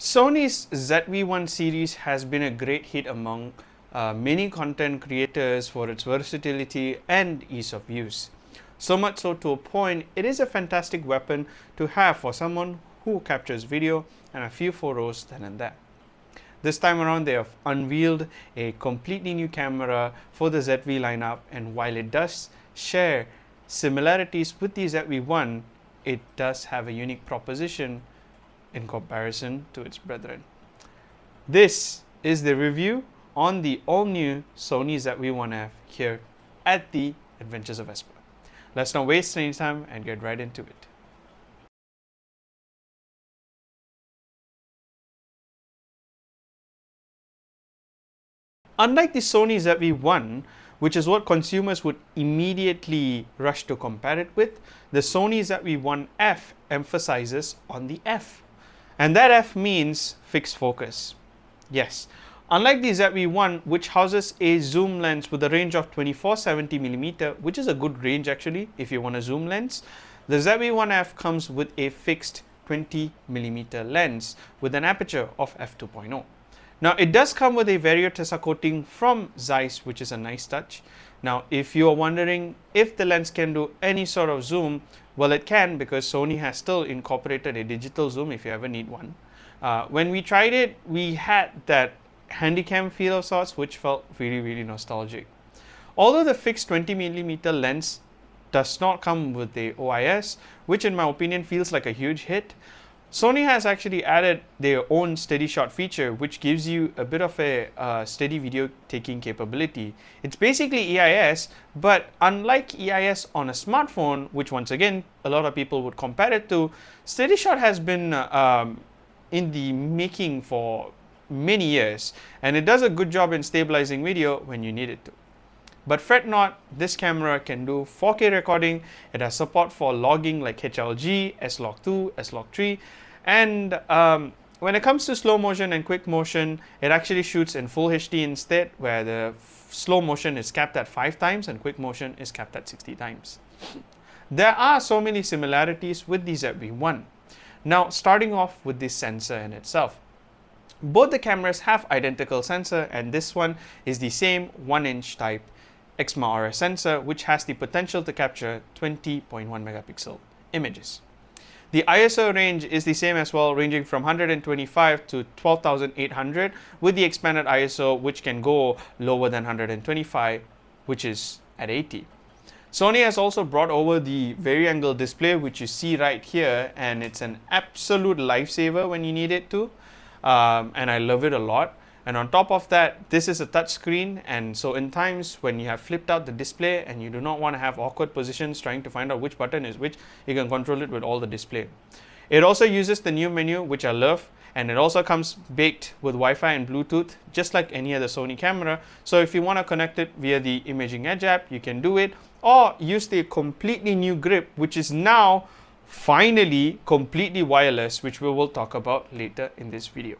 Sony's ZV-1 series has been a great hit among many content creators for its versatility and ease of use. So much so to a point, it is a fantastic weapon to have for someone who captures video and a few photos then and there. This time around, they have unveiled a completely new camera for the ZV lineup, and while it does share similarities with the ZV-1, it does have a unique proposition in comparison to its brethren. This is the review on the all-new Sony ZV-1F here at the Adventures of Vesper. Let's not waste any time and get right into it. Unlike the Sony ZV-1, which is what consumers would immediately rush to compare it with, the Sony ZV-1F emphasizes on the F. And that F means fixed focus. Yes, unlike the ZV-1, which houses a zoom lens with a range of 24-70mm, which is a good range actually if you want a zoom lens, the ZV-1F comes with a fixed 20mm lens with an aperture of f2.0. Now, it does come with a Variottessa coating from Zeiss, which is a nice touch. Now, if you are wondering if the lens can do any sort of zoom, well, it can, because Sony has still incorporated a digital zoom if you ever need one. When we tried it, we had that handycam feel of sorts, which felt really nostalgic. Although the fixed 20mm lens does not come with the OIS, which in my opinion feels like a huge hit, Sony has actually added their own SteadyShot feature, which gives you a bit of a steady video taking capability. It's basically EIS, but unlike EIS on a smartphone, which once again a lot of people would compare it to, SteadyShot has been in the making for many years, and it does a good job in stabilizing video when you need it to. But fret not, this camera can do 4K recording. It has support for logging like HLG, S-Log2, S-Log3, and when it comes to slow motion and quick motion, it actually shoots in full HD instead, where the slow motion is capped at 5 times and quick motion is capped at 60 times. There are so many similarities with the ZV-1. Now, starting off with the sensor in itself. Both the cameras have identical sensor, and this one is the same 1-inch type XMA RS sensor, which has the potential to capture 20.1 megapixel images. The ISO range is the same as well, ranging from 125 to 12,800, with the expanded ISO, which can go lower than 125, which is at 80. Sony has also brought over the vari-angle display, which you see right here, and it's an absolute lifesaver when you need it to, and I love it a lot. And on top of that, this is a touch screen, and so in times when you have flipped out the display and you do not want to have awkward positions trying to find out which button is which, you can control it with all the display. It also uses the new menu, which I love, and it also comes baked with Wi-Fi and Bluetooth, just like any other Sony camera. So if you want to connect it via the Imaging Edge app, you can do it, or use the completely new grip, which is now finally completely wireless, which we will talk about later in this video.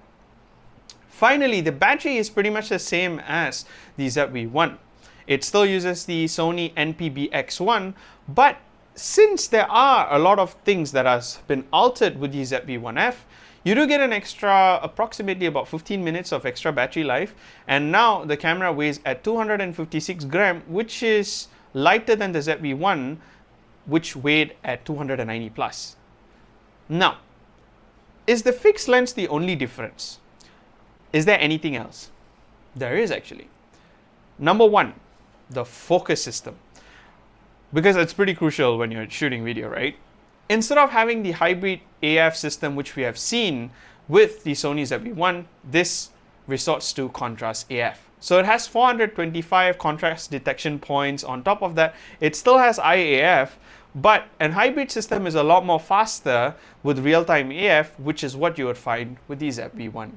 Finally, the battery is pretty much the same as the ZV-1. It still uses the Sony NPB-X1, but since there are a lot of things that has been altered with the ZV-1F, you do get an extra, approximately about 15 minutes of extra battery life, and now the camera weighs at 256 grams, which is lighter than the ZV-1, which weighed at 290 plus. Now, is the fixed lens the only difference? Is there anything else? There is actually. Number one, the focus system, because it's pretty crucial when you're shooting video, right? Instead of having the hybrid AF system, which we have seen with the Sony ZV-1, this resorts to contrast AF. So it has 425 contrast detection points. On top of that, it still has IAF, but a hybrid system is a lot more faster with real-time AF, which is what you would find with the ZV-1.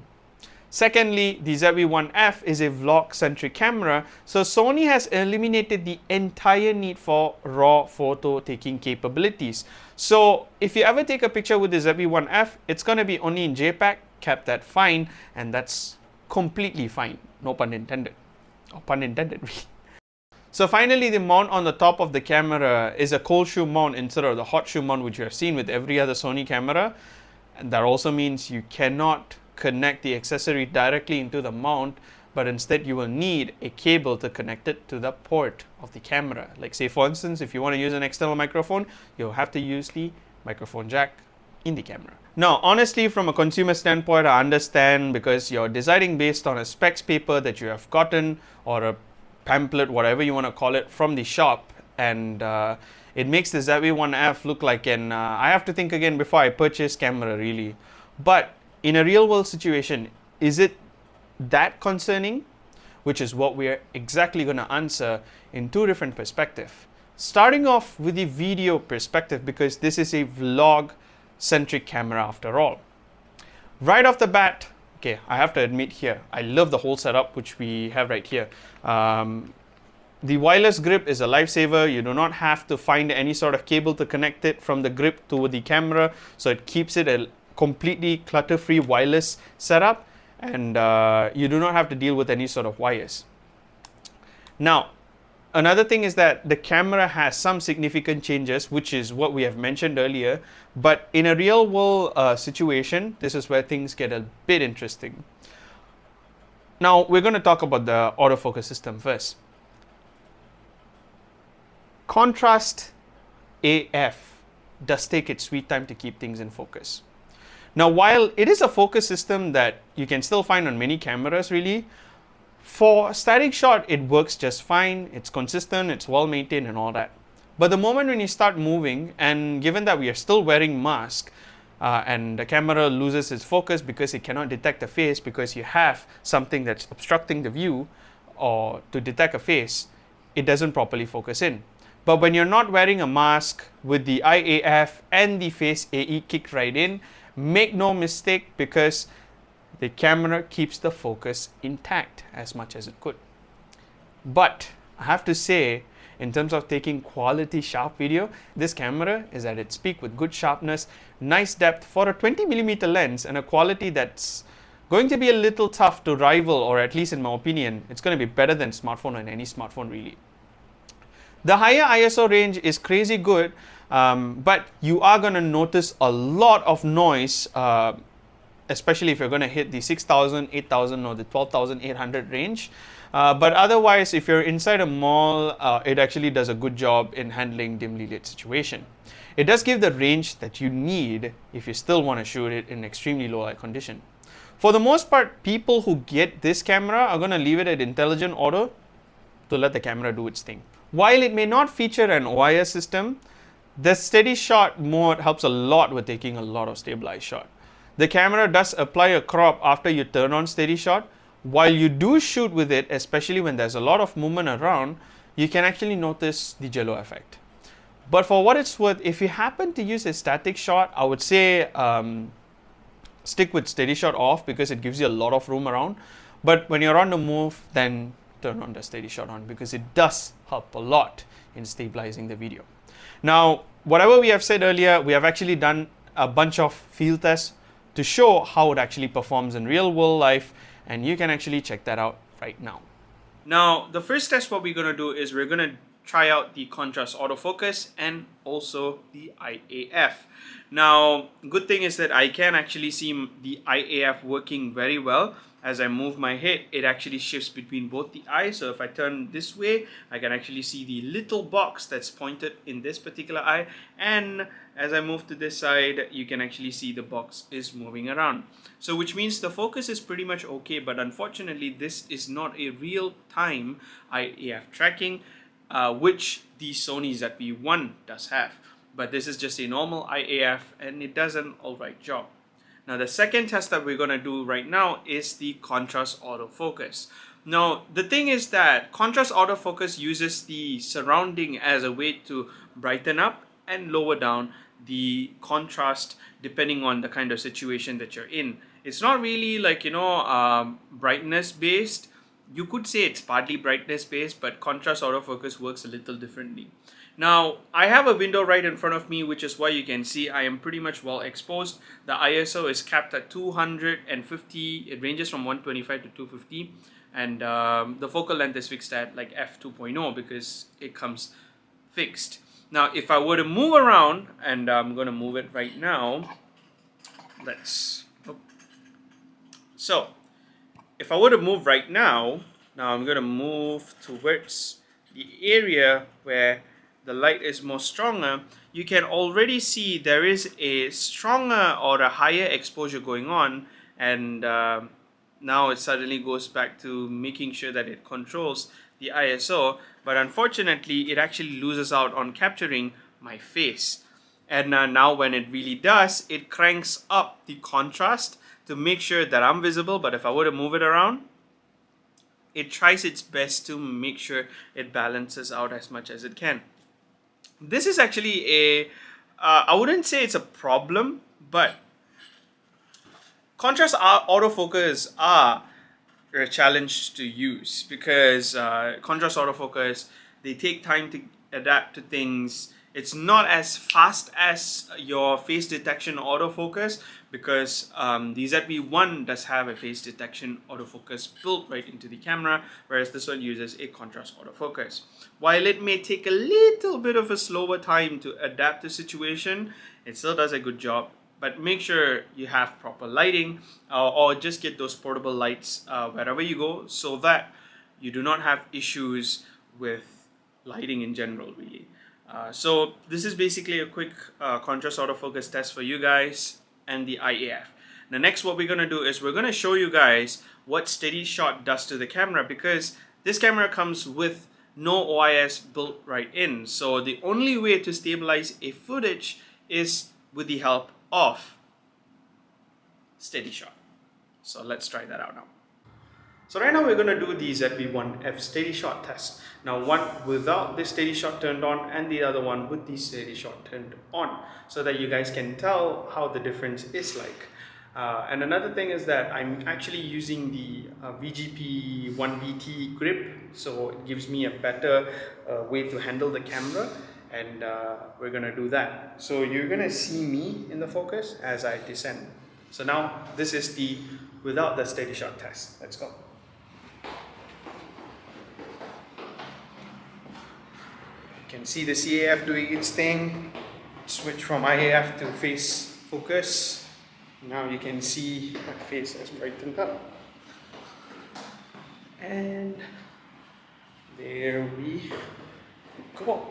Secondly, the ZV-1F is a vlog-centric camera, so Sony has eliminated the entire need for raw photo taking capabilities. So if you ever take a picture with the ZV-1F, it's going to be only in JPEG, kept at fine, and that's completely fine. No pun intended. Or pun intended. So finally, the mount on the top of the camera is a cold shoe mount instead of the hot shoe mount which you have seen with every other Sony camera. And that also means you cannot connect the accessory directly into the mount, but instead you will need a cable to connect it to the port of the camera. Like say for instance, if you want to use an external microphone, you'll have to use the microphone jack in the camera. Now, honestly, from a consumer standpoint, I understand, because you're deciding based on a specs paper that you have gotten, or a pamphlet, whatever you want to call it, from the shop, and it makes the ZV-1F look like an I have to think again before I purchase camera, really. But in a real world situation, is it that concerning? Which is what we're exactly going to answer in two different perspectives. Starting off with the video perspective, because this is a vlog centric camera after all. Right off the bat, okay, I have to admit here, I love the whole setup which we have right here. The wireless grip is a lifesaver. You do not have to find any sort of cable to connect it from the grip to the camera, so it keeps it a completely clutter-free wireless setup, and you do not have to deal with any sort of wires. Now, another thing is that the camera has some significant changes, which is what we have mentioned earlier, but in a real world situation, this is where things get a bit interesting. Now, we're going to talk about the autofocus system first. Contrast AF does take its sweet time to keep things in focus. Now, while it is a focus system that you can still find on many cameras really, for static shot it works just fine, it's consistent, it's well maintained and all that. But the moment when you start moving, and given that we are still wearing masks, and the camera loses its focus because it cannot detect a face, because you have something that's obstructing the view or to detect a face, it doesn't properly focus in. But when you're not wearing a mask with the IAF and the face AE kicked right in, make no mistake, because the camera keeps the focus intact as much as it could. But I have to say, in terms of taking quality sharp video, this camera is at its peak with good sharpness, nice depth for a 20mm lens, and a quality that's going to be a little tough to rival, or at least in my opinion, it's going to be better than smartphone and any smartphone really. The higher ISO range is crazy good, but you are going to notice a lot of noise, especially if you're going to hit the 6000, 8000 or the 12800 range. But otherwise, if you're inside a mall, it actually does a good job in handling dimly lit situation. It does give the range that you need if you still want to shoot it in extremely low light condition. For the most part, people who get this camera are going to leave it at intelligent auto to let the camera do its thing. While it may not feature an OIS system, the SteadyShot mode helps a lot with taking a lot of stabilized shot. The camera does apply a crop after you turn on SteadyShot. While you do shoot with it, especially when there's a lot of movement around, you can actually notice the jello effect. But for what it's worth, if you happen to use a static shot, I would say stick with SteadyShot off, because it gives you a lot of room around. But when you're on the move, then turn on the SteadyShot on, because it does help a lot in stabilizing the video. Now, whatever we have said earlier, we have actually done a bunch of field tests to show how it actually performs in real world life, and you can actually check that out right now. Now, the first test what we're going to do is we're going to try out the contrast autofocus and also the IAF. Now, good thing is that I can actually see the IAF working very well. As I move my head, it actually shifts between both the eyes. So if I turn this way, I can actually see the little box that's pointed in this particular eye. And as I move to this side, you can actually see the box is moving around. So which means the focus is pretty much okay, but unfortunately, this is not a real-time IAF tracking, which the Sony ZV-1 does have. But this is just a normal IAF, and it does an alright job. Now, the second test that we're going to do right now is the contrast autofocus. Now, the thing is that contrast autofocus uses the surrounding as a way to brighten up and lower down the contrast depending on the kind of situation that you're in. It's not really like, brightness based. You could say it's partly brightness based, but contrast autofocus works a little differently. Now, I have a window right in front of me, which is why you can see I am pretty much well exposed. The ISO is capped at 250. It ranges from 125 to 250. And the focal length is fixed at like f2.0 because it comes fixed. Now, if I were to move around, and I'm going to move it right now. So if I were to move right now, I'm going to move towards the area where the light is more stronger. You can already see there is a stronger or a higher exposure going on, and now it suddenly goes back to making sure that it controls the ISO, but unfortunately it actually loses out on capturing my face. And now when it really does, it cranks up the contrast to make sure that I'm visible, but if I were to move it around, it tries its best to make sure it balances out as much as it can. This is actually I wouldn't say it's a problem, but contrast autofocus are a challenge to use because contrast autofocus, they take time to adapt to things. It's not as fast as your face detection autofocus because the ZV-1 does have a face detection autofocus built right into the camera, whereas this one uses a contrast autofocus. While it may take a little bit of a slower time to adapt to situation, it still does a good job. But make sure you have proper lighting or just get those portable lights wherever you go so that you do not have issues with lighting in general, really. So this is basically a quick contrast autofocus test for you guys and the IAF. Now next what we're going to do is we're going to show you guys what SteadyShot does to the camera, because this camera comes with no OIS built right in. So the only way to stabilize a footage is with the help of SteadyShot. So let's try that out now. So right now we're going to do the ZV-1F SteadyShot test. Now one without the SteadyShot turned on and the other one with the SteadyShot turned on, so that you guys can tell how the difference is like. And another thing is that I'm actually using the VGP 1BT grip, so it gives me a better way to handle the camera, and we're going to do that. So you're going to see me in the focus as I descend. So now this is the without the SteadyShot test. Let's go. You can see the CAF doing its thing. Switch from IAF to face focus. Now you can see my face has brightened up. And there we go.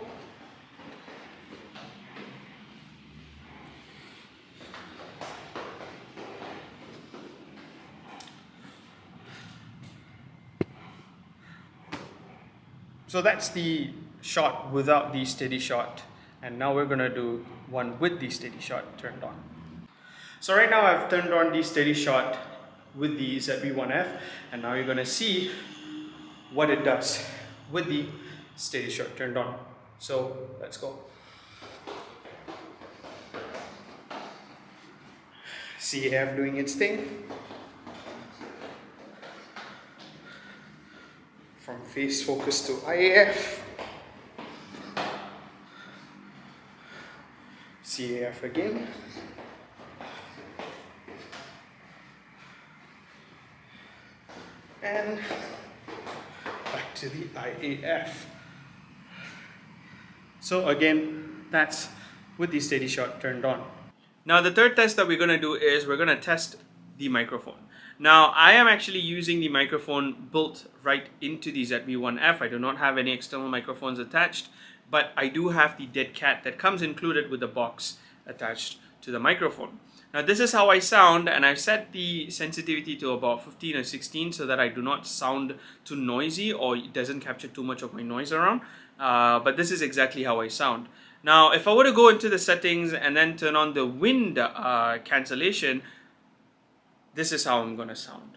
So that's the shot without the SteadyShot, and now we're gonna do one with the SteadyShot turned on. So right now I've turned on the SteadyShot with the ZV-1F, and now you're gonna see what it does with the SteadyShot turned on. So let's go. CAF doing its thing. From face focus to IAF. CAF again. And back to the IAF. So again, that's with the SteadyShot turned on. Now the third test that we're going to do is we're going to test the microphone. Now I am actually using the microphone built right into the ZV-1F. I do not have any external microphones attached, but I do have the dead cat that comes included with the box attached to the microphone. Now this is how I sound, and I've set the sensitivity to about 15 or 16 so that I do not sound too noisy or it doesn't capture too much of my noise around. But this is exactly how I sound. Now if I were to go into the settings and then turn on the wind cancellation, this is how I'm going to sound.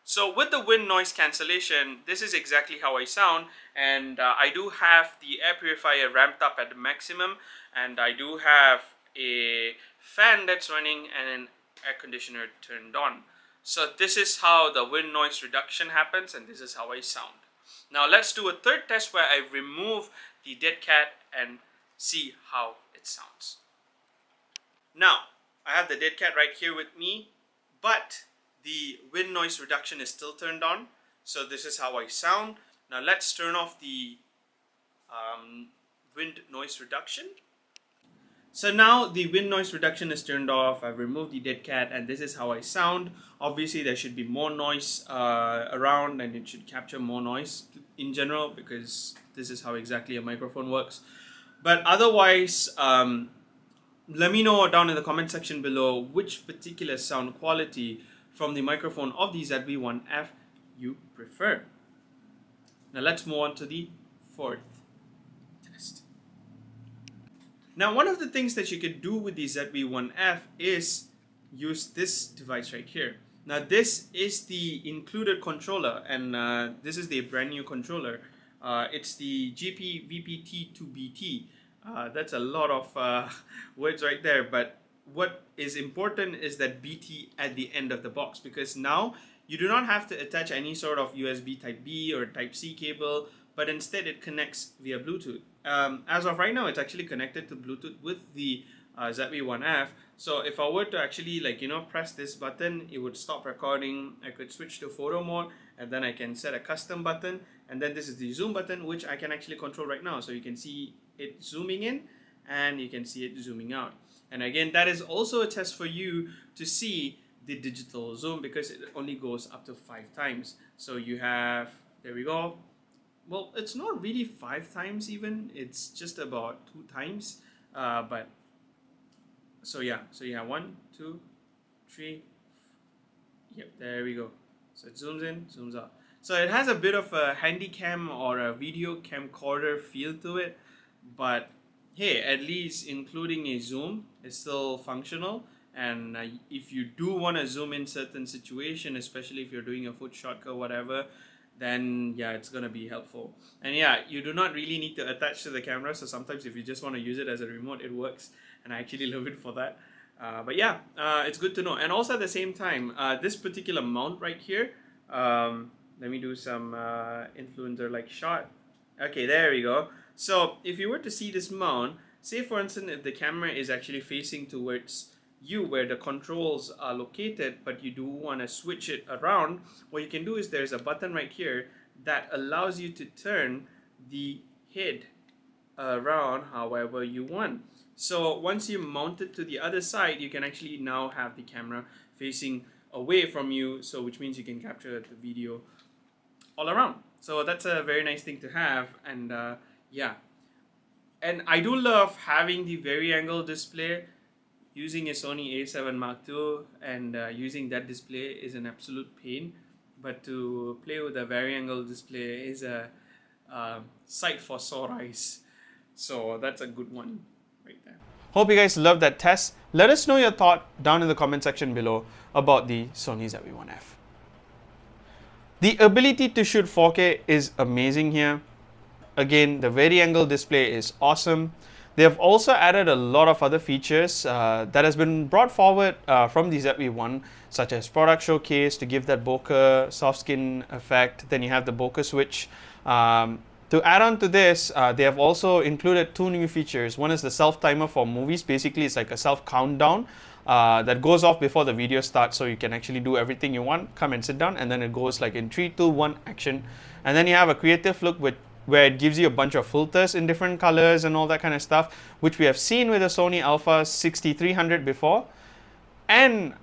So with the wind noise cancellation, this is exactly how I sound, and I do have the air purifier ramped up at the maximum, and I do have a fan that's running and an air conditioner turned on. So this is how the wind noise reduction happens, and this is how I sound. Now let's do a third test where I remove the dead cat and see how it sounds. Now I have the dead cat right here with me, but the wind noise reduction is still turned on. So this is how I sound. Now let's turn off the wind noise reduction. So now the wind noise reduction is turned off. I've removed the dead cat, and this is how I sound. Obviously there should be more noise around, and it should capture more noise in general, because this is how exactly a microphone works. But otherwise, let me know down in the comment section below which particular sound quality from the microphone of the ZV-1F you prefer. Now let's move on to the fourth test. Now, one of the things that you could do with the ZV-1F is use this device right here. Now, this is the included controller, and this is the brand new controller. It's the GP-VP-T2BT. That's a lot of words right there, but what is important is that BT at the end of the box, because now you do not have to attach any sort of USB Type B or Type C cable, but instead it connects via Bluetooth. As of right now, it's actually connected to Bluetooth with the ZV-1F. So if I were to actually, like, press this button, it would stop recording. I could switch to photo mode, and then I can set a custom button, and then this is the zoom button, which I can actually control right now. So you can see it zooming in, and you can see it zooming out. And again, that is also a test for you to see the digital zoom, because it only goes up to 5 times. So you have, there we go. Well, it's not really 5 times even, it's just about 2 times. But so yeah, so you have 1, 2, 3. Yep, there we go. So it zooms in, zooms out. So it has a bit of a handycam or a video camcorder feel to it, but hey, at least including a zoom is still functional. And if you do want to zoom in certain situation, especially if you're doing a foot shot or whatever, then yeah, it's gonna be helpful. And yeah, you do not really need to attach to the camera, so sometimes if you just want to use it as a remote, it works, and I actually love it for that. But yeah, it's good to know. And also at the same time, this particular mount right here, let me do some influencer like shot. Okay, there we go. So if you were to see this mount, say for instance if the camera is actually facing towards you where the controls are located, but you do want to switch it around, what you can do is there's a button right here that allows you to turn the head around however you want. So once you mount it to the other side, you can actually now have the camera facing away from you, so which means you can capture the video all around. So that's a very nice thing to have. And yeah, and I do love having the vari-angle display. Using a Sony A7 Mark II and using that display is an absolute pain, but to play with a vari-angle display is a sight for sore eyes. So that's a good one right there. Hope you guys loved that test. Let us know your thought down in the comment section below about the Sony ZV-1F. The ability to shoot 4K is amazing here. Again, the vari-angle display is awesome. They have also added a lot of other features that has been brought forward from the ZV-1, such as product showcase to give that bokeh soft skin effect. Then you have the bokeh switch. To add on to this, they have also included 2 new features. One is the self timer for movies. Basically, it's like a self countdown that goes off before the video starts, so you can actually do everything you want. Come and sit down, and then it goes like in 3, 2, 1 action. And then you have a creative look where it gives you a bunch of filters in different colors and all that kind of stuff, which we have seen with the Sony Alpha 6300 before. And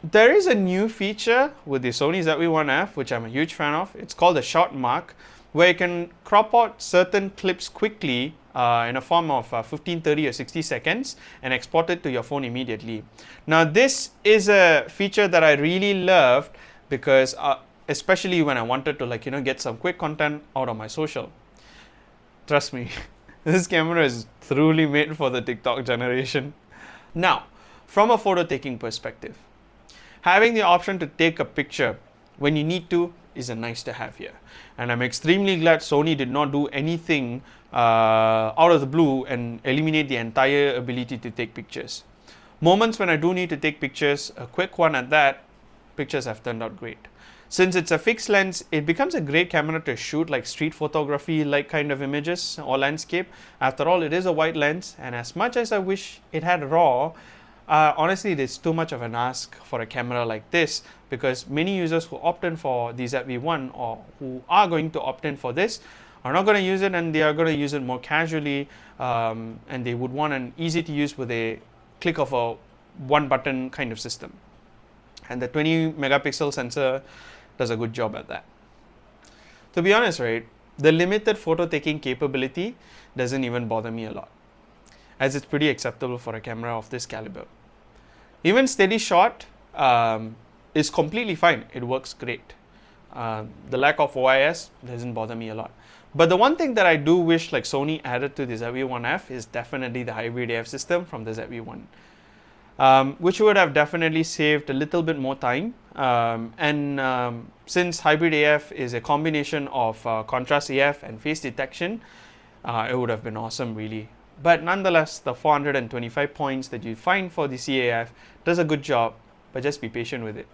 there is a new feature with the Sony ZV-1F, which I'm a huge fan of. It's called the shot mark, where you can crop out certain clips quickly in a form of 15, 30 or 60 seconds and export it to your phone immediately. Now this is a feature that I really loved, because especially when I wanted to get some quick content out of my social. Trust me, this camera is truly made for the TikTok generation. Now, from a photo taking perspective, having the option to take a picture when you need to is a nice to have here. And I'm extremely glad Sony did not do anything out of the blue and eliminate the entire ability to take pictures. Moments when I do need to take pictures, a quick one at that, pictures have turned out great. Since it's a fixed lens, it becomes a great camera to shoot like street photography like kind of images or landscape. After all, it is a wide lens, and as much as I wish it had RAW, honestly it is too much of an ask for a camera like this, because many users who opt in for the ZV-1 or who are going to opt in for this are not going to use it, and they are going to use it more casually, and they would want an easy to use with a click of a one button kind of system. And the 20 megapixel sensor does a good job at that. To be honest, right, the limited photo taking capability doesn't even bother me a lot, as it's pretty acceptable for a camera of this caliber. Even SteadyShot is completely fine. It works great. The lack of OIS doesn't bother me a lot. But the one thing that I do wish like Sony added to the ZV-1F is definitely the hybrid AF system from the ZV-1, which would have definitely saved a little bit more time. Since hybrid AF is a combination of contrast AF and face detection, it would have been awesome really. But nonetheless, the 425 points that you find for the CAF does a good job, but just be patient with it.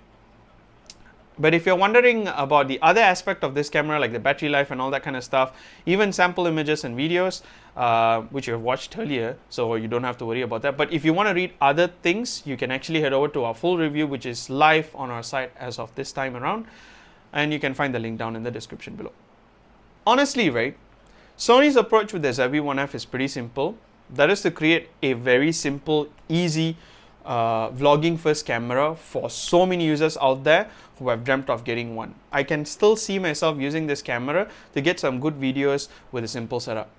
But if you're wondering about the other aspect of this camera, like the battery life and all that kind of stuff, even sample images and videos, which you've watched earlier, so you don't have to worry about that. But if you want to read other things, you can actually head over to our full review, which is live on our site as of this time around, and you can find the link down in the description below. Honestly, right, Sony's approach with the ZV-1F is pretty simple. That is to create a very simple, easy vlogging first camera for so many users out there who have dreamt of getting one. I can still see myself using this camera to get some good videos with a simple setup.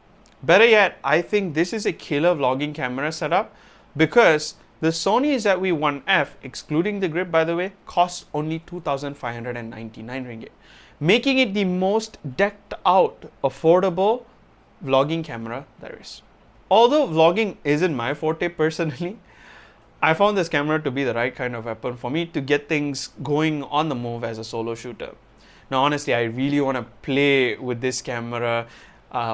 Better yet, I think this is a killer vlogging camera setup because the Sony ZV-1F, excluding the grip by the way, costs only 2,599 ringgit, making it the most decked out, affordable vlogging camera there is. Although vlogging isn't my forte personally, I found this camera to be the right kind of weapon for me to get things going on the move as a solo shooter. Now honestly, I really want to play with this camera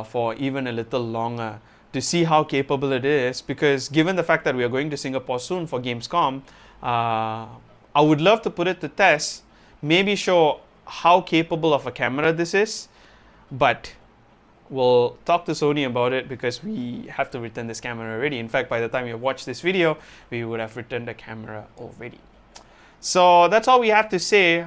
for even a little longer to see how capable it is, because given the fact that we are going to Singapore soon for Gamescom, I would love to put it to test, maybe show how capable of a camera this is, but we'll talk to Sony about it because we have to return this camera already. In fact, by the time you watch this video, we would have returned the camera already. So that's all we have to say.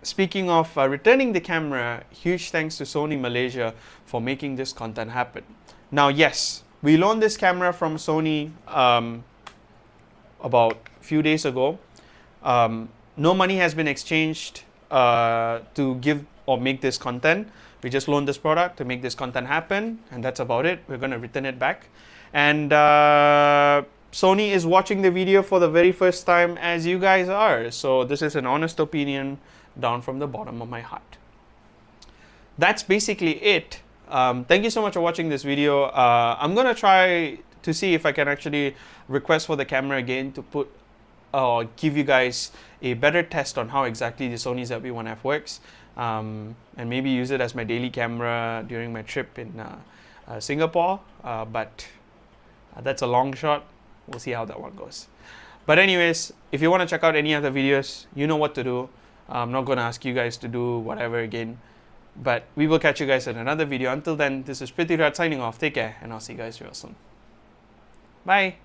Speaking of returning the camera, huge thanks to Sony Malaysia for making this content happen. Now, yes, we loaned this camera from Sony about a few days ago. No money has been exchanged to give or make this content. We just loaned this product to make this content happen, and that's about it. We're going to return it back. And Sony is watching the video for the very first time, as you guys are. So this is an honest opinion down from the bottom of my heart. That's basically it. Thank you so much for watching this video. I'm going to try to see if I can actually request for the camera again to put give you guys a better test on how exactly the Sony ZV-1F works, and maybe use it as my daily camera during my trip in Singapore, but that's a long shot. We'll see how that one goes. But anyways, if you want to check out any other videos, you know what to do. I'm not going to ask you guys to do whatever again, but we will catch you guys in another video. Until then, this is Prithviraj signing off. Take care, and I'll see you guys real soon. Bye.